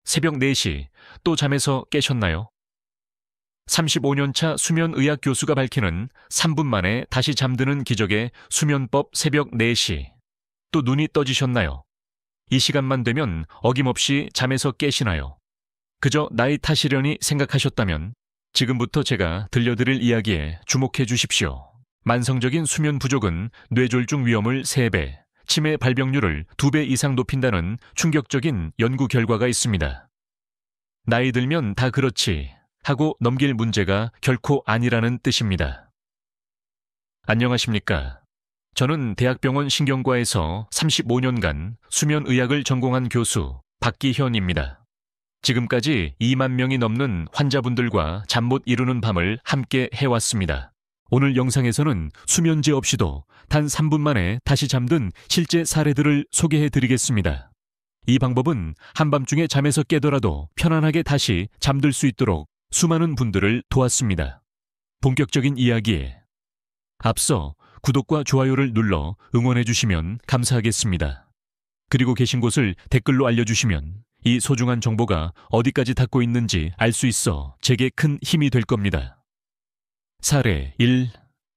새벽 4시 또 잠에서 깨셨나요? 35년차 수면의학 교수가 밝히는 3분 만에 다시 잠드는 기적의 수면법 새벽 4시. 또 눈이 떠지셨나요? 이 시간만 되면 어김없이 잠에서 깨시나요? 그저 나이 탓이려니 생각하셨다면 지금부터 제가 들려드릴 이야기에 주목해 주십시오. 만성적인 수면 부족은 뇌졸중 위험을 3배, 치매 발병률을 2배 이상 높인다는 충격적인 연구 결과가 있습니다. 나이 들면 다 그렇지 하고 넘길 문제가 결코 아니라는 뜻입니다. 안녕하십니까? 저는 대학병원 신경과에서 35년간 수면의학을 전공한 교수 박기현입니다. 지금까지 2만 명이 넘는 환자분들과 잠 못 이루는 밤을 함께 해왔습니다. 오늘 영상에서는 수면제 없이도 단 3분 만에 다시 잠든 실제 사례들을 소개해드리겠습니다. 이 방법은 한밤중에 잠에서 깨더라도 편안하게 다시 잠들 수 있도록 수많은 분들을 도왔습니다. 본격적인 이야기에 앞서 구독과 좋아요를 눌러 응원해주시면 감사하겠습니다. 그리고 계신 곳을 댓글로 알려주시면 이 소중한 정보가 어디까지 닿고 있는지 알 수 있어 제게 큰 힘이 될 겁니다. 사례 1.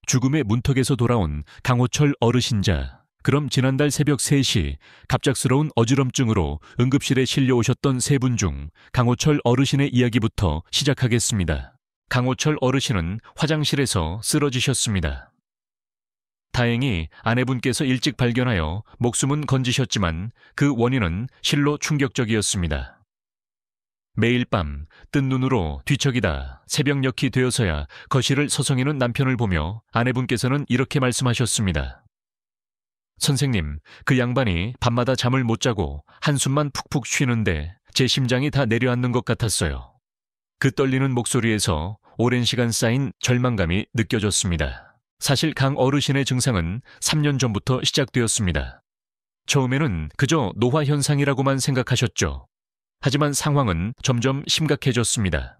죽음의 문턱에서 돌아온 강호철 어르신자. 그럼 지난달 새벽 3시 갑작스러운 어지럼증으로 응급실에 실려오셨던 3분 중 강호철 어르신의 이야기부터 시작하겠습니다. 강호철 어르신은 화장실에서 쓰러지셨습니다. 다행히 아내분께서 일찍 발견하여 목숨은 건지셨지만 그 원인은 실로 충격적이었습니다. 매일 밤 뜬 눈으로 뒤척이다 새벽녘이 되어서야 거실을 서성이는 남편을 보며 아내분께서는 이렇게 말씀하셨습니다. 선생님, 그 양반이 밤마다 잠을 못 자고 한숨만 푹푹 쉬는데 제 심장이 다 내려앉는 것 같았어요. 그 떨리는 목소리에서 오랜 시간 쌓인 절망감이 느껴졌습니다. 사실 강 어르신의 증상은 3년 전부터 시작되었습니다. 처음에는 그저 노화 현상이라고만 생각하셨죠. 하지만 상황은 점점 심각해졌습니다.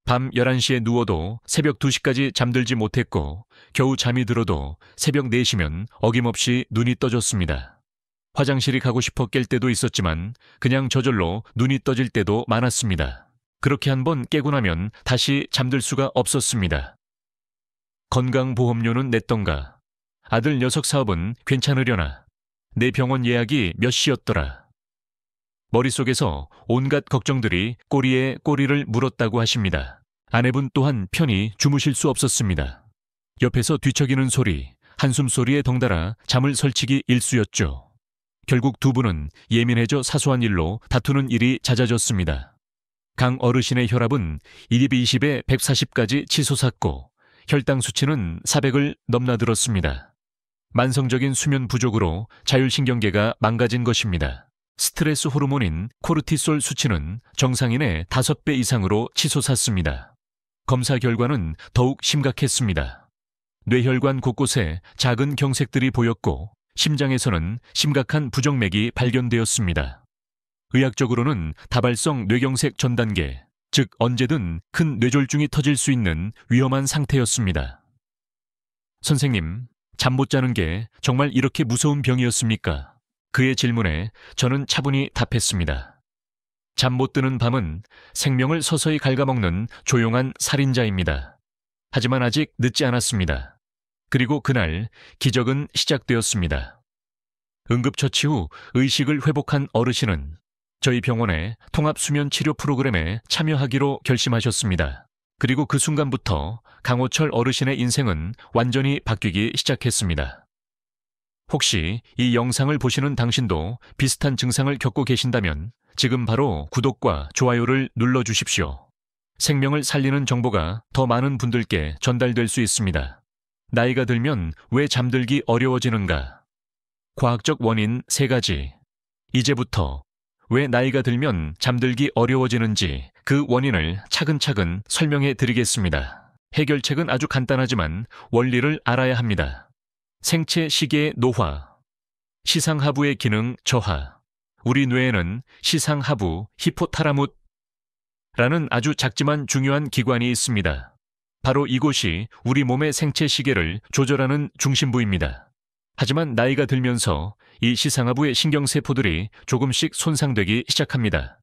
밤 11시에 누워도 새벽 2시까지 잠들지 못했고 겨우 잠이 들어도 새벽 4시면 어김없이 눈이 떠졌습니다. 화장실이 가고 싶어 깰 때도 있었지만 그냥 저절로 눈이 떠질 때도 많았습니다. 그렇게 한번 깨고 나면 다시 잠들 수가 없었습니다. 건강보험료는 냈던가? 아들 녀석 사업은 괜찮으려나? 내 병원 예약이 몇 시였더라? 머릿속에서 온갖 걱정들이 꼬리에 꼬리를 물었다고 하십니다. 아내분 또한 편히 주무실 수 없었습니다. 옆에서 뒤척이는 소리, 한숨 소리에 덩달아 잠을 설치기 일쑤였죠. 결국 두 분은 예민해져 사소한 일로 다투는 일이 잦아졌습니다. 강 어르신의 혈압은 120에 140까지 치솟았고 혈당 수치는 400을 넘나들었습니다. 만성적인 수면 부족으로 자율신경계가 망가진 것입니다. 스트레스 호르몬인 코르티솔 수치는 정상인의 5배 이상으로 치솟았습니다. 검사 결과는 더욱 심각했습니다. 뇌혈관 곳곳에 작은 경색들이 보였고 심장에서는 심각한 부정맥이 발견되었습니다. 의학적으로는 다발성 뇌경색 전 단계, 즉 언제든 큰 뇌졸중이 터질 수 있는 위험한 상태였습니다. 선생님, 잠 못 자는 게 정말 이렇게 무서운 병이었습니까? 그의 질문에 저는 차분히 답했습니다. 잠 못 드는 밤은 생명을 서서히 갉아먹는 조용한 살인자입니다. 하지만 아직 늦지 않았습니다. 그리고 그날 기적은 시작되었습니다. 응급처치 후 의식을 회복한 어르신은 저희 병원의 통합수면치료 프로그램에 참여하기로 결심하셨습니다. 그리고 그 순간부터 강호철 어르신의 인생은 완전히 바뀌기 시작했습니다. 혹시 이 영상을 보시는 당신도 비슷한 증상을 겪고 계신다면 지금 바로 구독과 좋아요를 눌러주십시오. 생명을 살리는 정보가 더 많은 분들께 전달될 수 있습니다. 나이가 들면 왜 잠들기 어려워지는가? 과학적 원인 3가지. 이제부터 왜 나이가 들면 잠들기 어려워지는지 그 원인을 차근차근 설명해 드리겠습니다. 해결책은 아주 간단하지만 원리를 알아야 합니다. 생체 시계의 노화, 시상하부의 기능 저하. 우리 뇌에는 시상하부 히포탈라무스라는 아주 작지만 중요한 기관이 있습니다. 바로 이곳이 우리 몸의 생체 시계를 조절하는 중심부입니다. 하지만 나이가 들면서 이 시상하부의 신경세포들이 조금씩 손상되기 시작합니다.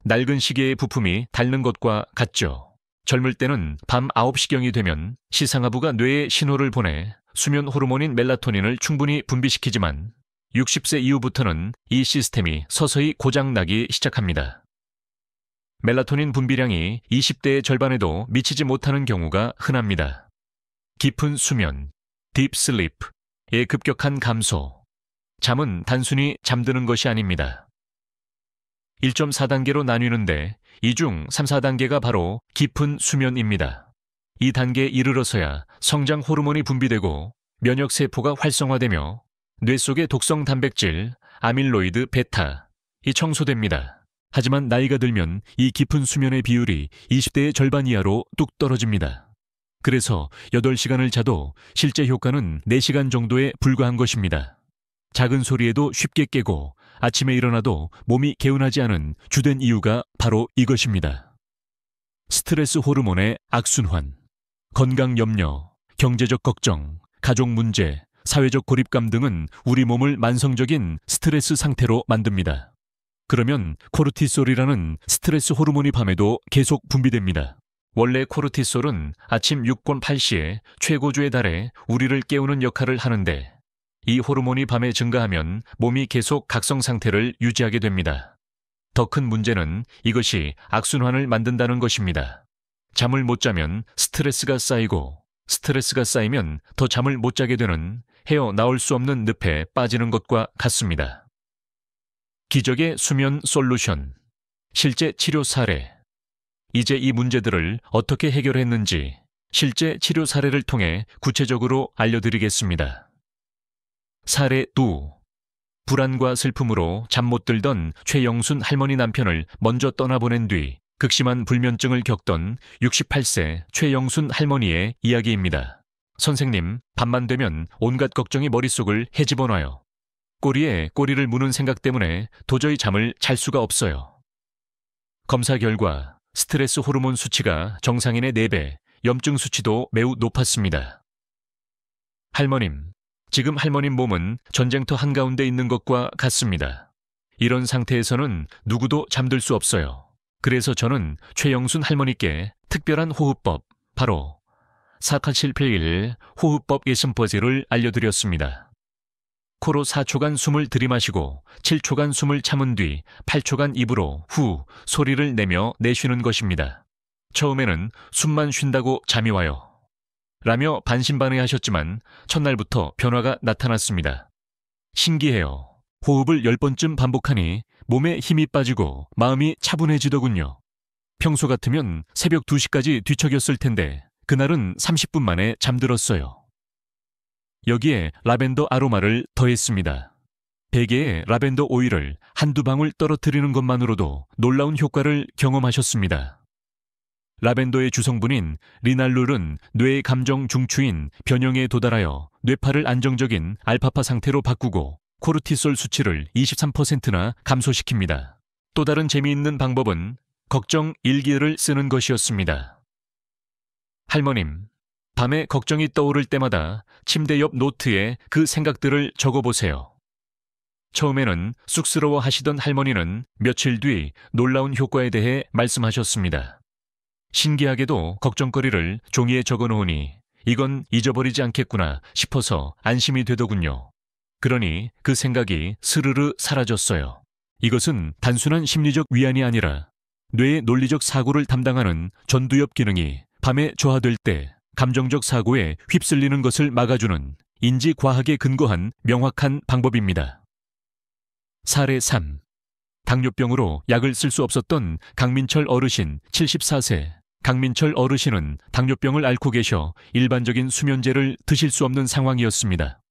낡은 시계의 부품이 닳는 것과 같죠. 젊을 때는 밤 9시경이 되면 시상하부가 뇌에 신호를 보내 수면 호르몬인 멜라토닌을 충분히 분비시키지만 60세 이후부터는 이 시스템이 서서히 고장나기 시작합니다. 멜라토닌 분비량이 20대의 절반에도 미치지 못하는 경우가 흔합니다. 깊은 수면, 딥 슬립의 급격한 감소. 잠은 단순히 잠드는 것이 아닙니다. 1.4단계로 나뉘는데 이 중 3, 4단계가 바로 깊은 수면입니다. 이 단계에 이르러서야 성장 호르몬이 분비되고 면역세포가 활성화되며 뇌 속의 독성 단백질, 아밀로이드 베타이 청소됩니다. 하지만 나이가 들면 이 깊은 수면의 비율이 20대의 절반 이하로 뚝 떨어집니다. 그래서 8시간을 자도 실제 효과는 4시간 정도에 불과한 것입니다. 작은 소리에도 쉽게 깨고 아침에 일어나도 몸이 개운하지 않은 주된 이유가 바로 이것입니다. 스트레스 호르몬의 악순환, 건강 염려, 경제적 걱정, 가족 문제, 사회적 고립감 등은 우리 몸을 만성적인 스트레스 상태로 만듭니다. 그러면 코르티솔이라는 스트레스 호르몬이 밤에도 계속 분비됩니다. 원래 코르티솔은 아침 6권 8시에 최고조에 달해 우리를 깨우는 역할을 하는데 이 호르몬이 밤에 증가하면 몸이 계속 각성 상태를 유지하게 됩니다. 더 큰 문제는 이것이 악순환을 만든다는 것입니다. 잠을 못 자면 스트레스가 쌓이고 스트레스가 쌓이면 더 잠을 못 자게 되는 헤어나올 수 없는 늪에 빠지는 것과 같습니다. 기적의 수면 솔루션, 실제 치료 사례. 이제 이 문제들을 어떻게 해결했는지 실제 치료 사례를 통해 구체적으로 알려드리겠습니다. 사례 2. 불안과 슬픔으로 잠 못 들던 최영순 할머니 남편을 먼저 떠나보낸 뒤 극심한 불면증을 겪던 68세 최영순 할머니의 이야기입니다. 선생님, 밤만 되면 온갖 걱정이 머릿속을 헤집어놔요. 꼬리에 꼬리를 무는 생각 때문에 도저히 잠을 잘 수가 없어요. 검사 결과 스트레스 호르몬 수치가 정상인의 4배, 염증 수치도 매우 높았습니다. 할머님, 지금 할머님 몸은 전쟁터 한가운데 있는 것과 같습니다. 이런 상태에서는 누구도 잠들 수 없어요. 그래서 저는 최영순 할머니께 특별한 호흡법, 바로 48781 호흡법 예심퍼지를 알려드렸습니다. 코로 4초간 숨을 들이마시고 7초간 숨을 참은 뒤 8초간 입으로 후 소리를 내며 내쉬는 것입니다. 처음에는 숨만 쉰다고 잠이 와요. 라며 반신반의하셨지만 첫날부터 변화가 나타났습니다. 신기해요. 호흡을 10번쯤 반복하니 몸에 힘이 빠지고 마음이 차분해지더군요. 평소 같으면 새벽 2시까지 뒤척였을 텐데 그날은 30분 만에 잠들었어요. 여기에 라벤더 아로마를 더했습니다. 베개에 라벤더 오일을 한두 방울 떨어뜨리는 것만으로도 놀라운 효과를 경험하셨습니다. 라벤더의 주성분인 리날룰은 뇌의 감정 중추인 변형에 도달하여 뇌파를 안정적인 알파파 상태로 바꾸고 코르티솔 수치를 23%나 감소시킵니다. 또 다른 재미있는 방법은 걱정 일기를 쓰는 것이었습니다. 할머님, 밤에 걱정이 떠오를 때마다 침대 옆 노트에 그 생각들을 적어보세요. 처음에는 쑥스러워 하시던 할머니는 며칠 뒤 놀라운 효과에 대해 말씀하셨습니다. 신기하게도 걱정거리를 종이에 적어놓으니 이건 잊어버리지 않겠구나 싶어서 안심이 되더군요. 그러니 그 생각이 스르르 사라졌어요. 이것은 단순한 심리적 위안이 아니라 뇌의 논리적 사고를 담당하는 전두엽 기능이 밤에 저하될 때 감정적 사고에 휩쓸리는 것을 막아주는 인지과학에 근거한 명확한 방법입니다. 사례 3. 당뇨병으로 약을 쓸 수 없었던 강민철 어르신 74세. 강민철 어르신은 당뇨병을 앓고 계셔 일반적인 수면제를 드실 수 없는 상황이었습니다.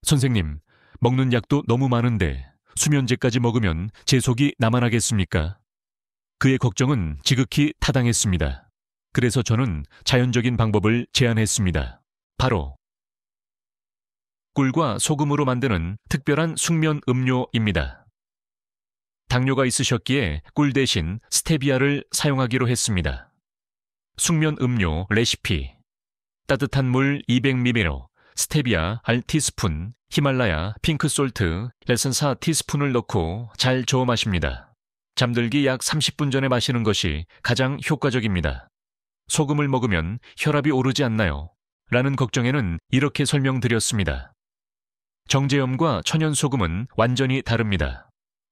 선생님, 먹는 약도 너무 많은데 수면제까지 먹으면 제 속이 나만하겠습니까? 그의 걱정은 지극히 타당했습니다. 그래서 저는 자연적인 방법을 제안했습니다. 바로 꿀과 소금으로 만드는 특별한 숙면 음료입니다. 당뇨가 있으셨기에 꿀 대신 스테비아를 사용하기로 했습니다. 숙면 음료 레시피. 따뜻한 물 200ml, 스테비아 알티스푼, 히말라야 핑크솔트 레슨 4티스푼을 넣고 잘 저어 마십니다. 잠들기 약 30분 전에 마시는 것이 가장 효과적입니다. 소금을 먹으면 혈압이 오르지 않나요? 라는 걱정에는 이렇게 설명드렸습니다. 정제염과 천연소금은 완전히 다릅니다.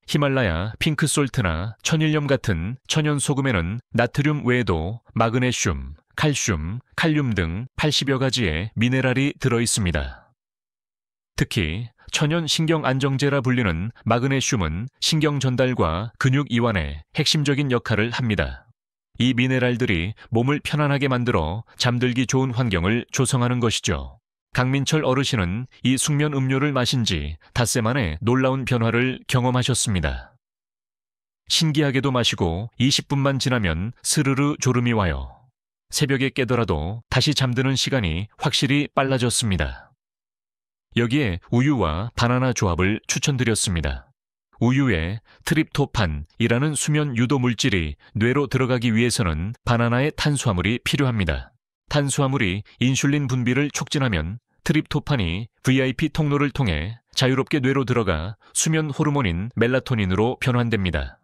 히말라야, 핑크솔트나 천일염 같은 천연소금에는 나트륨 외에도 마그네슘, 칼슘, 칼륨 등 80여 가지의 미네랄이 들어있습니다. 특히 천연신경안정제라 불리는 마그네슘은 신경 전달과 근육 이완에 핵심적인 역할을 합니다. 이 미네랄들이 몸을 편안하게 만들어 잠들기 좋은 환경을 조성하는 것이죠. 강민철 어르신은 이 숙면 음료를 마신 지 닷새 만에 놀라운 변화를 경험하셨습니다. 신기하게도 마시고 20분만 지나면 스르르 졸음이 와요. 새벽에 깨더라도 다시 잠드는 시간이 확실히 빨라졌습니다. 여기에 우유와 바나나 조합을 추천드렸습니다. 우유에 트립토판이라는 수면 유도 물질이 뇌로 들어가기 위해서는 바나나의 탄수화물이 필요합니다. 탄수화물이 인슐린 분비를 촉진하면 트립토판이 VIP 통로를 통해 자유롭게 뇌로 들어가 수면 호르몬인 멜라토닌으로 변환됩니다.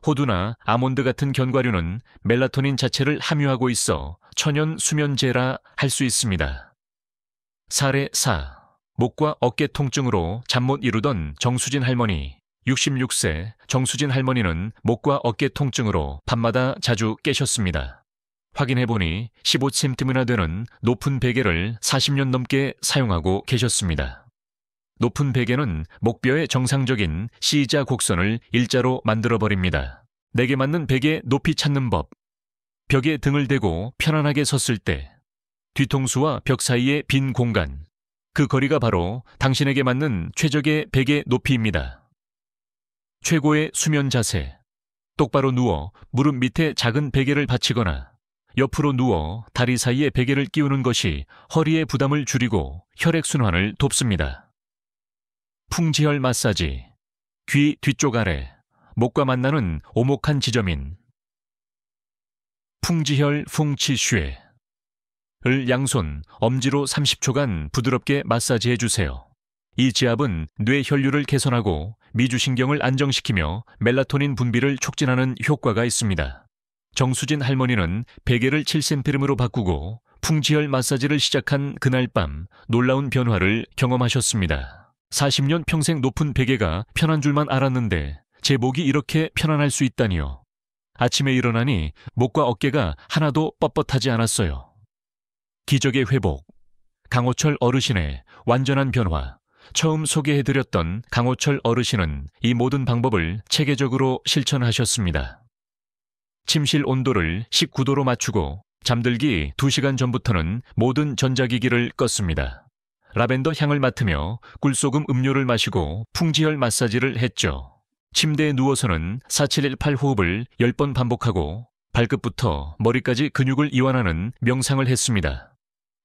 호두나 아몬드 같은 견과류는 멜라토닌 자체를 함유하고 있어 천연 수면제라 할 수 있습니다. 사례 4. 목과 어깨 통증으로 잠 못 이루던 정수진 할머니. 66세 정수진 할머니는 목과 어깨 통증으로 밤마다 자주 깨셨습니다. 확인해보니 15cm나 되는 높은 베개를 40년 넘게 사용하고 계셨습니다. 높은 베개는 목뼈의 정상적인 C자 곡선을 일자로 만들어버립니다. 내게 맞는 베개 높이 찾는 법. 벽에 등을 대고 편안하게 섰을 때 뒤통수와 벽 사이의 빈 공간. 그 거리가 바로 당신에게 맞는 최적의 베개 높이입니다. 최고의 수면 자세. 똑바로 누워 무릎 밑에 작은 베개를 받치거나 옆으로 누워 다리 사이에 베개를 끼우는 것이 허리의 부담을 줄이고 혈액순환을 돕습니다. 풍지혈 마사지. 귀 뒤쪽 아래, 목과 만나는 오목한 지점인 풍지혈 풍치슈에 을 양손, 엄지로 30초간 부드럽게 마사지해 주세요. 이 지압은 뇌 혈류를 개선하고 미주신경을 안정시키며 멜라토닌 분비를 촉진하는 효과가 있습니다. 정수진 할머니는 베개를 7cm으로 바꾸고 풍지혈 마사지를 시작한 그날 밤 놀라운 변화를 경험하셨습니다. 40년 평생 높은 베개가 편한 줄만 알았는데 제 목이 이렇게 편안할 수 있다니요. 아침에 일어나니 목과 어깨가 하나도 뻣뻣하지 않았어요. 기적의 회복. 강호철 어르신의 완전한 변화. 처음 소개해드렸던 강호철 어르신은 이 모든 방법을 체계적으로 실천하셨습니다. 침실 온도를 19도로 맞추고 잠들기 2시간 전부터는 모든 전자기기를 껐습니다. 라벤더 향을 맡으며 꿀소금 음료를 마시고 풍지혈 마사지를 했죠. 침대에 누워서는 4718 호흡을 10번 반복하고 발끝부터 머리까지 근육을 이완하는 명상을 했습니다.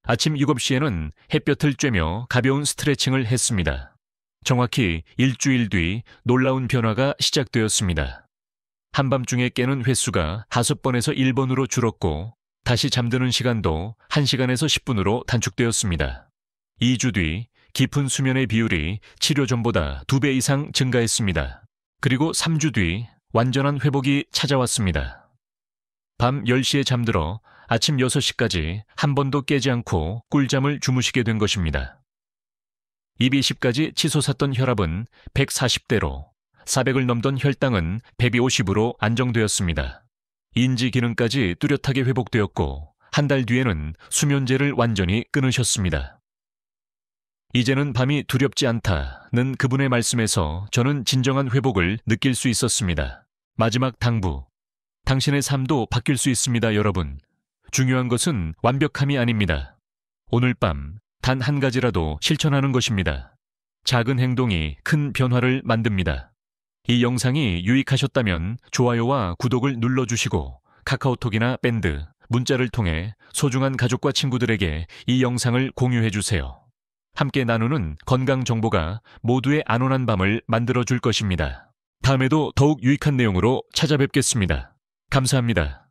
아침 7시에는 햇볕을 쬐며 가벼운 스트레칭을 했습니다. 정확히 일주일 뒤 놀라운 변화가 시작되었습니다. 한밤중에 깨는 횟수가 5번에서 1번으로 줄었고 다시 잠드는 시간도 1시간에서 10분으로 단축되었습니다. 2주 뒤 깊은 수면의 비율이 치료 전보다 2배 이상 증가했습니다. 그리고 3주 뒤 완전한 회복이 찾아왔습니다. 밤 10시에 잠들어 아침 6시까지 한 번도 깨지 않고 꿀잠을 주무시게 된 것입니다. 220까지 치솟았던 혈압은 140대로, 400을 넘던 혈당은 150으로 안정되었습니다. 인지 기능까지 뚜렷하게 회복되었고 한 달 뒤에는 수면제를 완전히 끊으셨습니다. 이제는 밤이 두렵지 않다는 그분의 말씀에서 저는 진정한 회복을 느낄 수 있었습니다. 마지막 당부. 당신의 삶도 바뀔 수 있습니다, 여러분. 중요한 것은 완벽함이 아닙니다. 오늘 밤 단 한 가지라도 실천하는 것입니다. 작은 행동이 큰 변화를 만듭니다. 이 영상이 유익하셨다면 좋아요와 구독을 눌러주시고 카카오톡이나 밴드, 문자를 통해 소중한 가족과 친구들에게 이 영상을 공유해주세요. 함께 나누는 건강 정보가 모두의 안온한 밤을 만들어줄 것입니다. 다음에도 더욱 유익한 내용으로 찾아뵙겠습니다. 감사합니다.